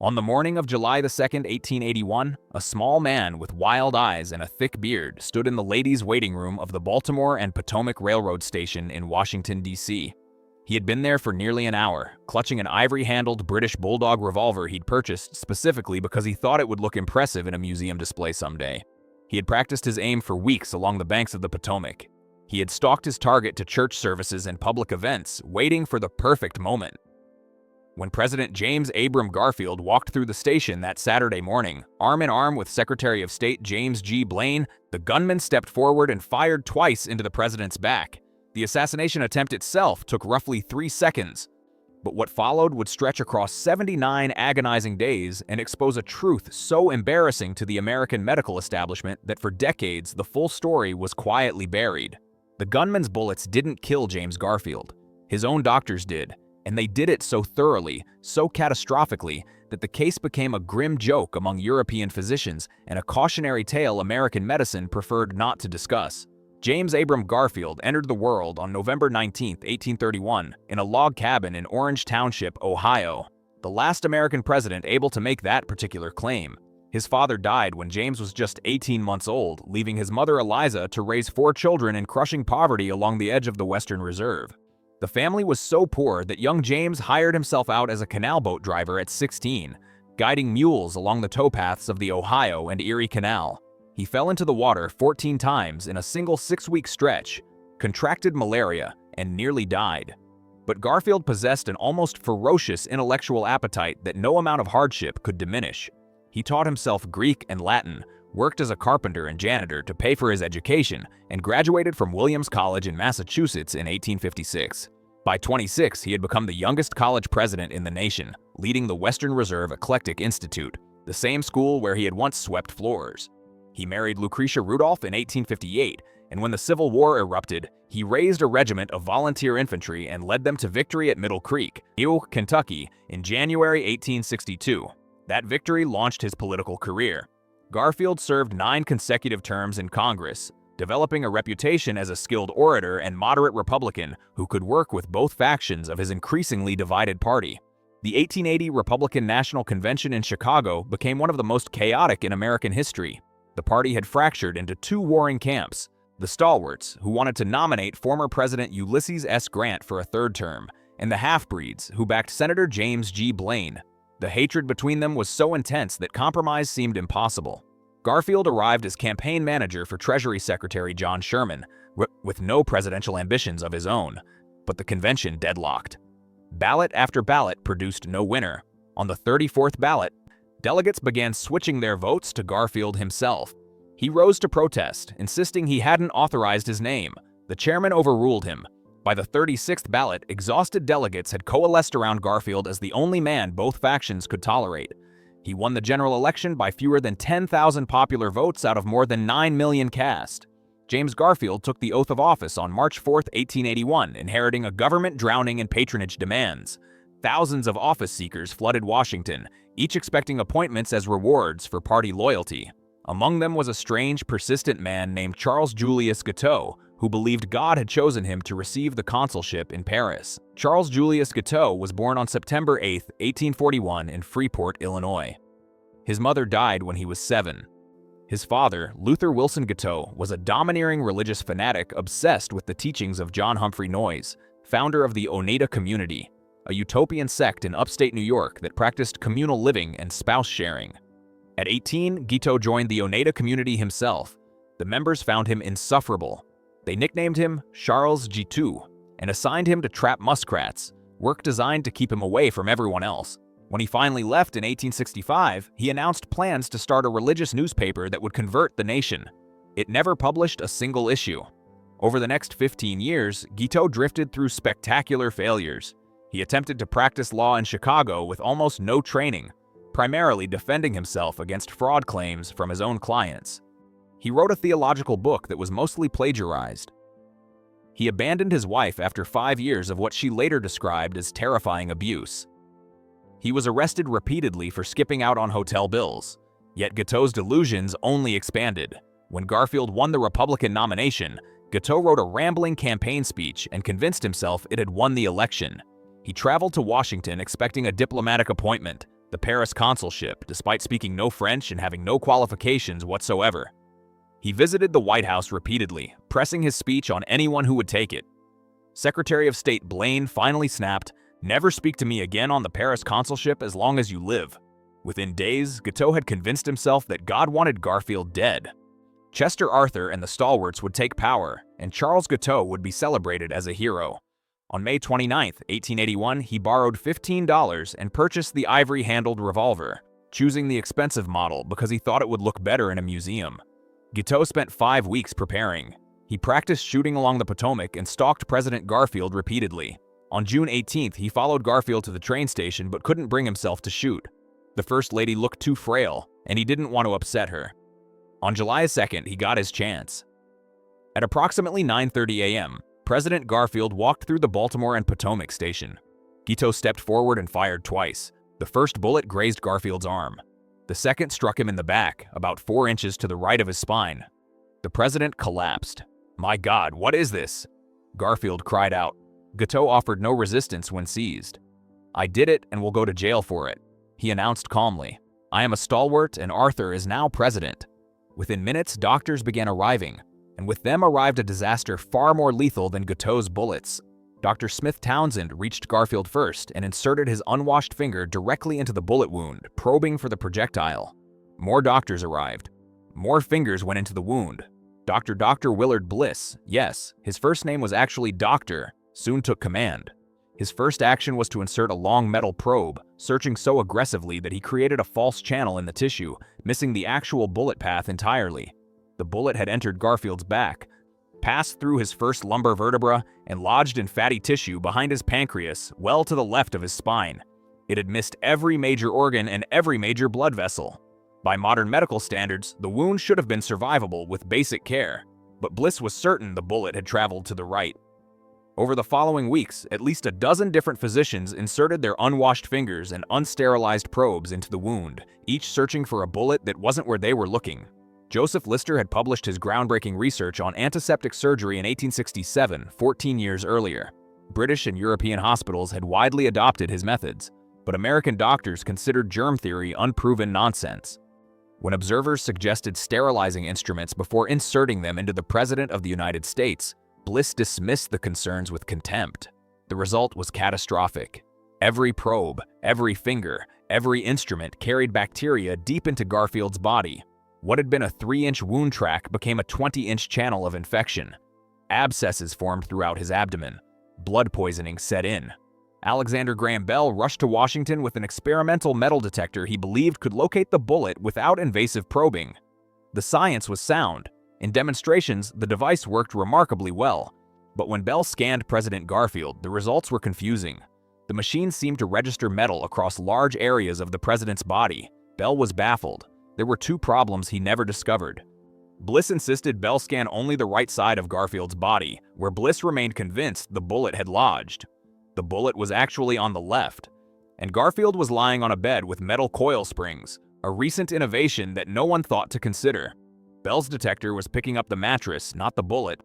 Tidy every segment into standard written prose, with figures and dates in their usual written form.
On the morning of July 2nd, 1881, a small man with wild eyes and a thick beard stood in the ladies' waiting room of the Baltimore and Potomac Railroad Station in Washington, D.C. He had been there for nearly an hour, clutching an ivory-handled British Bulldog revolver he'd purchased specifically because he thought it would look impressive in a museum display someday. He had practiced his aim for weeks along the banks of the Potomac. He had stalked his target to church services and public events, waiting for the perfect moment. When President James Abram Garfield walked through the station that Saturday morning, arm in arm with Secretary of State James G. Blaine, the gunman stepped forward and fired twice into the president's back. The assassination attempt itself took roughly 3 seconds, but what followed would stretch across 79 agonizing days and expose a truth so embarrassing to the American medical establishment that for decades the full story was quietly buried. The gunman's bullets didn't kill James Garfield. His own doctors did. And they did it so thoroughly, so catastrophically, that the case became a grim joke among European physicians and a cautionary tale American medicine preferred not to discuss. James Abram Garfield entered the world on November 19, 1831, in a log cabin in Orange Township, Ohio, the last American president able to make that particular claim. His father died when James was just 18 months old, leaving his mother Eliza to raise 4 children in crushing poverty along the edge of the Western Reserve. The family was so poor that young James hired himself out as a canal boat driver at 16, guiding mules along the towpaths of the Ohio and Erie Canal. He fell into the water 14 times in a single 6-week stretch, contracted malaria, and nearly died. But Garfield possessed an almost ferocious intellectual appetite that no amount of hardship could diminish. He taught himself Greek and Latin, worked as a carpenter and janitor to pay for his education, and graduated from Williams College in Massachusetts in 1856. By 26, he had become the youngest college president in the nation, leading the Western Reserve Eclectic Institute, the same school where he had once swept floors. He married Lucretia Rudolph in 1858, and when the Civil War erupted, he raised a regiment of volunteer infantry and led them to victory at Middle Creek, Kentucky, in January 1862. That victory launched his political career. Garfield served 9 consecutive terms in Congress, developing a reputation as a skilled orator and moderate Republican who could work with both factions of his increasingly divided party. The 1880 Republican National Convention in Chicago became one of the most chaotic in American history. The party had fractured into 2 warring camps: the stalwarts, who wanted to nominate former President Ulysses S. Grant for a 3rd term, and the half-breeds, who backed Senator James G. Blaine. The hatred between them was so intense that compromise seemed impossible. Garfield arrived as campaign manager for Treasury Secretary John Sherman, with no presidential ambitions of his own, but the convention deadlocked. Ballot after ballot produced no winner. On the 34th ballot, delegates began switching their votes to Garfield himself. He rose to protest, insisting he hadn't authorized his name. The chairman overruled him. By the 36th ballot, exhausted delegates had coalesced around Garfield as the only man both factions could tolerate. He won the general election by fewer than 10,000 popular votes out of more than 9 million cast. James Garfield took the oath of office on March 4, 1881, inheriting a government drowning in patronage demands. Thousands of office seekers flooded Washington, each expecting appointments as rewards for party loyalty. Among them was a strange, persistent man named Charles Julius Guiteau, who believed God had chosen him to receive the consulship in Paris. Charles Julius Guiteau was born on September 8, 1841 in Freeport, Illinois. His mother died when he was 7. His father, Luther Wilson Guiteau, was a domineering religious fanatic obsessed with the teachings of John Humphrey Noyes, founder of the Oneida Community, a utopian sect in upstate New York that practiced communal living and spouse sharing. At 18, Guiteau joined the Oneida Community himself. The members found him insufferable. They nicknamed him Charles Guiteau and assigned him to trap muskrats, work designed to keep him away from everyone else. When he finally left in 1865, he announced plans to start a religious newspaper that would convert the nation. It never published a single issue. Over the next 15 years, Guiteau drifted through spectacular failures. He attempted to practice law in Chicago with almost no training, primarily defending himself against fraud claims from his own clients. He wrote a theological book that was mostly plagiarized. He abandoned his wife after 5 years of what she later described as terrifying abuse. He was arrested repeatedly for skipping out on hotel bills, yet Guiteau's delusions only expanded. When Garfield won the Republican nomination, Guiteau wrote a rambling campaign speech and convinced himself it had won the election. He traveled to Washington expecting a diplomatic appointment, the Paris consulship, despite speaking no French and having no qualifications whatsoever. He visited the White House repeatedly, pressing his speech on anyone who would take it. Secretary of State Blaine finally snapped, "Never speak to me again on the Paris consulship as long as you live." Within days, Guiteau had convinced himself that God wanted Garfield dead. Chester Arthur and the stalwarts would take power, and Charles Guiteau would be celebrated as a hero. On May 29, 1881, he borrowed $15 and purchased the ivory-handled revolver, choosing the expensive model because he thought it would look better in a museum. Guiteau spent 5 weeks preparing. He practiced shooting along the Potomac and stalked President Garfield repeatedly. On June 18th, he followed Garfield to the train station but couldn't bring himself to shoot. The First Lady looked too frail, and he didn't want to upset her. On July 2nd, he got his chance. At approximately 9:30 a.m., President Garfield walked through the Baltimore and Potomac station. Guiteau stepped forward and fired twice. The first bullet grazed Garfield's arm. The second struck him in the back, about 4 inches to the right of his spine. The president collapsed. "My God, what is this?" Garfield cried out. Guiteau offered no resistance when seized. "I did it and will go to jail for it," he announced calmly. "I am a stalwart and Arthur is now president." Within minutes, doctors began arriving, and with them arrived a disaster far more lethal than Guiteau's bullets. Dr. Smith Townsend reached Garfield first and inserted his unwashed finger directly into the bullet wound, probing for the projectile. More doctors arrived. More fingers went into the wound. Dr. Willard Bliss, yes, his first name was actually Doctor, soon took command. His first action was to insert a long metal probe, searching so aggressively that he created a false channel in the tissue, missing the actual bullet path entirely. The bullet had entered Garfield's back, passed through his first lumbar vertebra, and lodged in fatty tissue behind his pancreas, well to the left of his spine. It had missed every major organ and every major blood vessel. By modern medical standards, the wound should have been survivable with basic care, but Bliss was certain the bullet had traveled to the right. Over the following weeks, at least a dozen different physicians inserted their unwashed fingers and unsterilized probes into the wound, each searching for a bullet that wasn't where they were looking. Joseph Lister had published his groundbreaking research on antiseptic surgery in 1867, 14 years earlier. British and European hospitals had widely adopted his methods, but American doctors considered germ theory unproven nonsense. When observers suggested sterilizing instruments before inserting them into the President of the United States, Bliss dismissed the concerns with contempt. The result was catastrophic. Every probe, every finger, every instrument carried bacteria deep into Garfield's body. What had been a 3-inch wound track became a 20-inch channel of infection. Abscesses formed throughout his abdomen. Blood poisoning set in. Alexander Graham Bell rushed to Washington with an experimental metal detector he believed could locate the bullet without invasive probing. The science was sound. In demonstrations, the device worked remarkably well. But when Bell scanned President Garfield, the results were confusing. The machine seemed to register metal across large areas of the president's body. Bell was baffled. There were 2 problems he never discovered. Bliss insisted Bell scan only the right side of Garfield's body, where Bliss remained convinced the bullet had lodged. The bullet was actually on the left, and Garfield was lying on a bed with metal coil springs, a recent innovation that no one thought to consider. Bell's detector was picking up the mattress, not the bullet.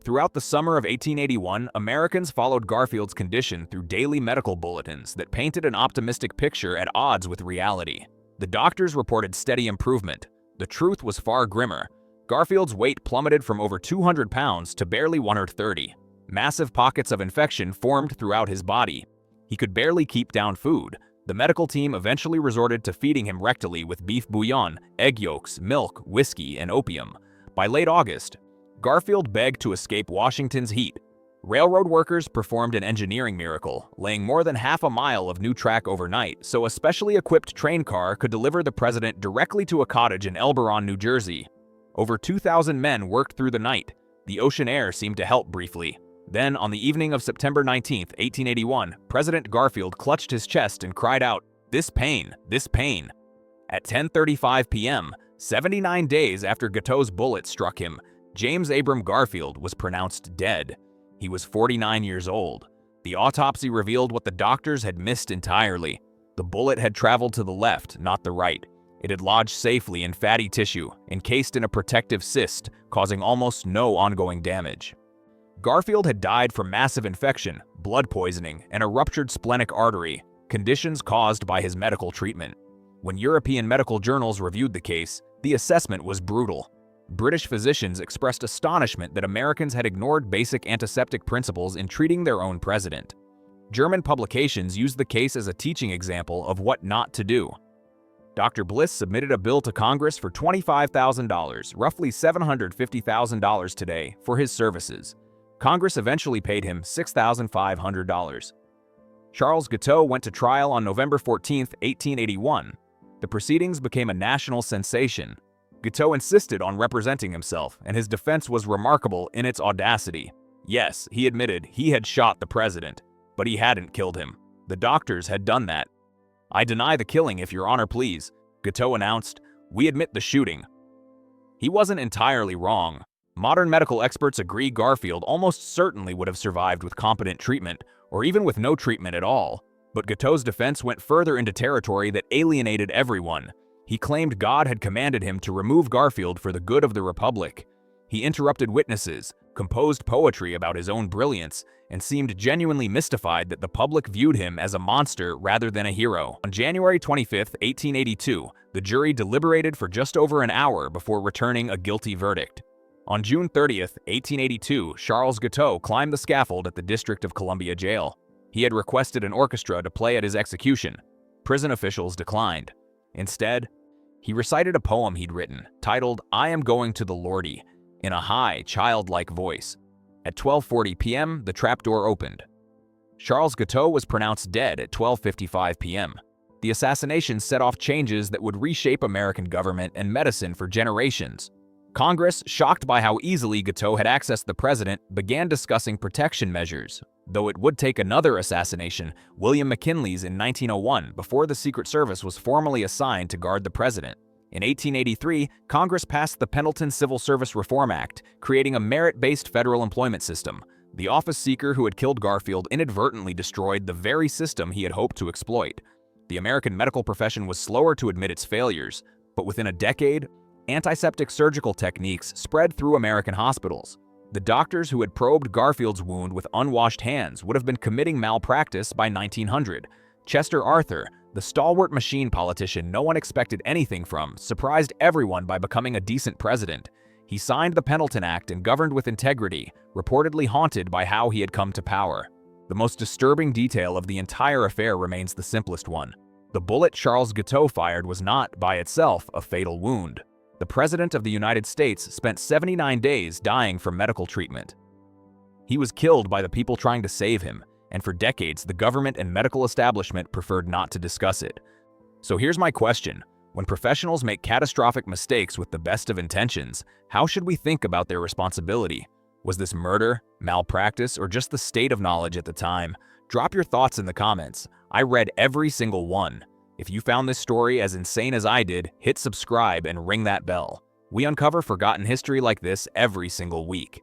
Throughout the summer of 1881, Americans followed Garfield's condition through daily medical bulletins that painted an optimistic picture at odds with reality. The doctors reported steady improvement. The truth was far grimmer. Garfield's weight plummeted from over 200 pounds to barely 130. Massive pockets of infection formed throughout his body. He could barely keep down food. The medical team eventually resorted to feeding him rectally with beef bouillon, egg yolks, milk, whiskey, and opium. By late August, Garfield begged to escape Washington's heat. Railroad workers performed an engineering miracle, laying more than half a mile of new track overnight so a specially equipped train car could deliver the president directly to a cottage in Elberon, New Jersey. Over 2,000 men worked through the night. The ocean air seemed to help briefly. Then, on the evening of September 19, 1881, President Garfield clutched his chest and cried out, "This pain, this pain." At 10:35 p.m., 79 days after Guiteau's bullet struck him, James Abram Garfield was pronounced dead. He was 49 years old. The autopsy revealed what the doctors had missed entirely. The bullet had traveled to the left, not the right. It had lodged safely in fatty tissue, encased in a protective cyst, causing almost no ongoing damage. Garfield had died from massive infection, blood poisoning, and a ruptured splenic artery. conditions caused by his medical treatment. When European medical journals reviewed the case, the assessment was brutal. British physicians expressed astonishment that Americans had ignored basic antiseptic principles in treating their own president. German publications used the case as a teaching example of what not to do. Dr. Bliss submitted a bill to Congress for $25,000, roughly $750,000 today, for his services. Congress eventually paid him $6,500. Charles Guiteau went to trial on November 14, 1881. The proceedings became a national sensation. Guiteau insisted on representing himself, and his defense was remarkable in its audacity. Yes, he admitted he had shot the president, but he hadn't killed him. The doctors had done that. "I deny the killing, if your honor please," Guiteau announced. "We admit the shooting." He wasn't entirely wrong. Modern medical experts agree Garfield almost certainly would have survived with competent treatment, or even with no treatment at all. But Guiteau's defense went further into territory that alienated everyone. He claimed God had commanded him to remove Garfield for the good of the Republic. He interrupted witnesses, composed poetry about his own brilliance, and seemed genuinely mystified that the public viewed him as a monster rather than a hero. On January 25, 1882, the jury deliberated for just over an hour before returning a guilty verdict. On June 30, 1882, Charles Guiteau climbed the scaffold at the District of Columbia Jail. He had requested an orchestra to play at his execution. Prison officials declined. Instead, he recited a poem he'd written, titled "I Am Going to the Lordy," in a high, childlike voice. At 12:40 p.m., the trapdoor opened. Charles Guiteau was pronounced dead at 12:55 p.m. The assassination set off changes that would reshape American government and medicine for generations. Congress, shocked by how easily Guiteau had accessed the president, began discussing protection measures, though it would take another assassination, William McKinley's in 1901, before the Secret Service was formally assigned to guard the president. In 1883, Congress passed the Pendleton Civil Service Reform Act, creating a merit-based federal employment system. The office seeker who had killed Garfield inadvertently destroyed the very system he had hoped to exploit. The American medical profession was slower to admit its failures, but within a decade, antiseptic surgical techniques spread through American hospitals. The doctors who had probed Garfield's wound with unwashed hands would have been committing malpractice by 1900. Chester Arthur, the stalwart machine politician no one expected anything from, surprised everyone by becoming a decent president. He signed the Pendleton Act and governed with integrity, reportedly haunted by how he had come to power. The most disturbing detail of the entire affair remains the simplest one. The bullet Charles Guiteau fired was not, by itself, a fatal wound. The President of the United States spent 79 days dying from medical treatment. He was killed by the people trying to save him, and for decades the government and medical establishment preferred not to discuss it. So here's my question. When professionals make catastrophic mistakes with the best of intentions, how should we think about their responsibility? Was this murder, malpractice, or just the state of knowledge at the time? Drop your thoughts in the comments. I read every single one. If you found this story as insane as I did, hit subscribe and ring that bell. We uncover forgotten history like this every single week.